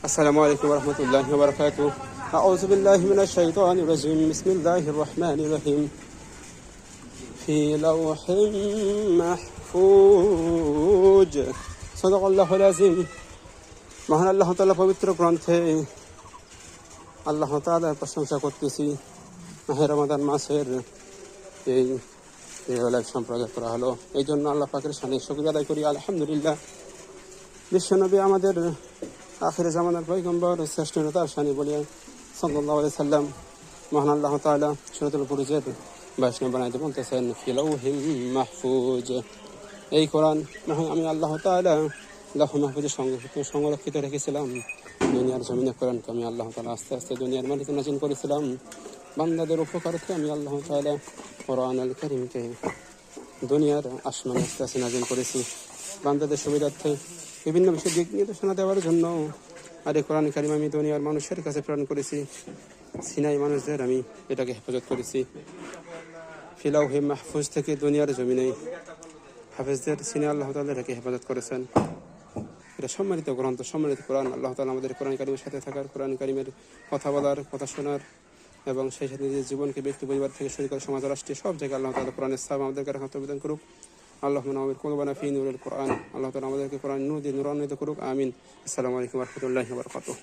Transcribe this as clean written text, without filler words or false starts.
আসসালামু আলাইকুম ওয়া রাহমাতুল্লাহি ওয়া বারাকাতুহু। আউযু বিল্লাহি মিনাশ শাইতানির রাজিম। বিসমিল্লাহির রহমানির রহিম। ফি লাওহিম মাহফুজ। সাদাকাল্লাহুল আযীম। মহান আল্লাহ তাআলা পবিত্র গ্রন্থে আল্লাহ তাআলার প্রশংসা করতেছি। মাহে রমাদান মাসের এই লাইভ সম্প্রচার করা হলো, এই জন্য আল্লাহ পাকের শানে শুকরিয়া আদায় করি। আলহামদুলিল্লাহ। বিশ্বনবী আমাদের আখিরে জামানার পয়গম্বর শ্রেষ্ঠ নেতার শানি বলিয়া সাল্লাল্লাহু আলাইহি সাল্লাম মহান আল্লাহ তাআলা সূরাতুল বুরুজের 22 নম্বর আয়াতে বলতেছেন ফি লাওহিম মাহফুজ। এই কোরআন আমি আল্লাহ তাআলা লাউহ মাহফুজে সংরক্ষিত রেখেছিলাম। দুনিয়ার জমিনে কোরআনকে আমি আল্লাহ তাআলা আস্তে আস্তে দুনিয়ার মাটিতে নাযিল করেছিলাম। বান্দাদের উপকারার্থে আমি আল্লাহ তাআলা কোরআনুল কারীমকে দুনিয়ার আসমানে আস্তে আস্তে নাযিল করেছি, বান্দাদের সুবিধার্থে বিভিন্ন বিষয় দিক নির্দেশনা দেওয়ার জন্য। আর এই কোরআন কারীম আমি দুনিয়ার মানুষের কাছে প্রেরণ করেছি, সিনাই মানুষদের আমি এটাকে হেফাজত করেছি। ফিলাউহি মাহফুজ থেকে দুনিয়ার জমিনে হাফেজদের সিনে আল্লাহ তাআলা এটাকে হেফাজত করেছেন। এটা সম্মানিত গ্রন্থ, সম্মানিত কোরআন। আল্লাহ তাআলা আমাদের কোরআন কারীমের সাথে থাকার, কোরআন কারীমের কথা বলার, কথা শোনার এবং সেই সাথে নিজের জীবনকে ব্যক্তি পরিবার থেকে শুরু করে সমাজ রাষ্ট্রে সব জায়গায় আল্লাহ তাআলা কোরআনের সাহায্য আমাদেরকে রাখার তৌফিক দান করুক। আল্লাহুম্মা আমিন কুলুবানা ফি নূরিল কোরআন। আল্লাহ তাআলা আমাদেরকে কোরআন নূর দিয়ে নূরান্বিত করুক। আমিন। আসসালামু আলাইকুম ওয়া রাহমাতুল্লাহি ওয়া বারাকাতুহু।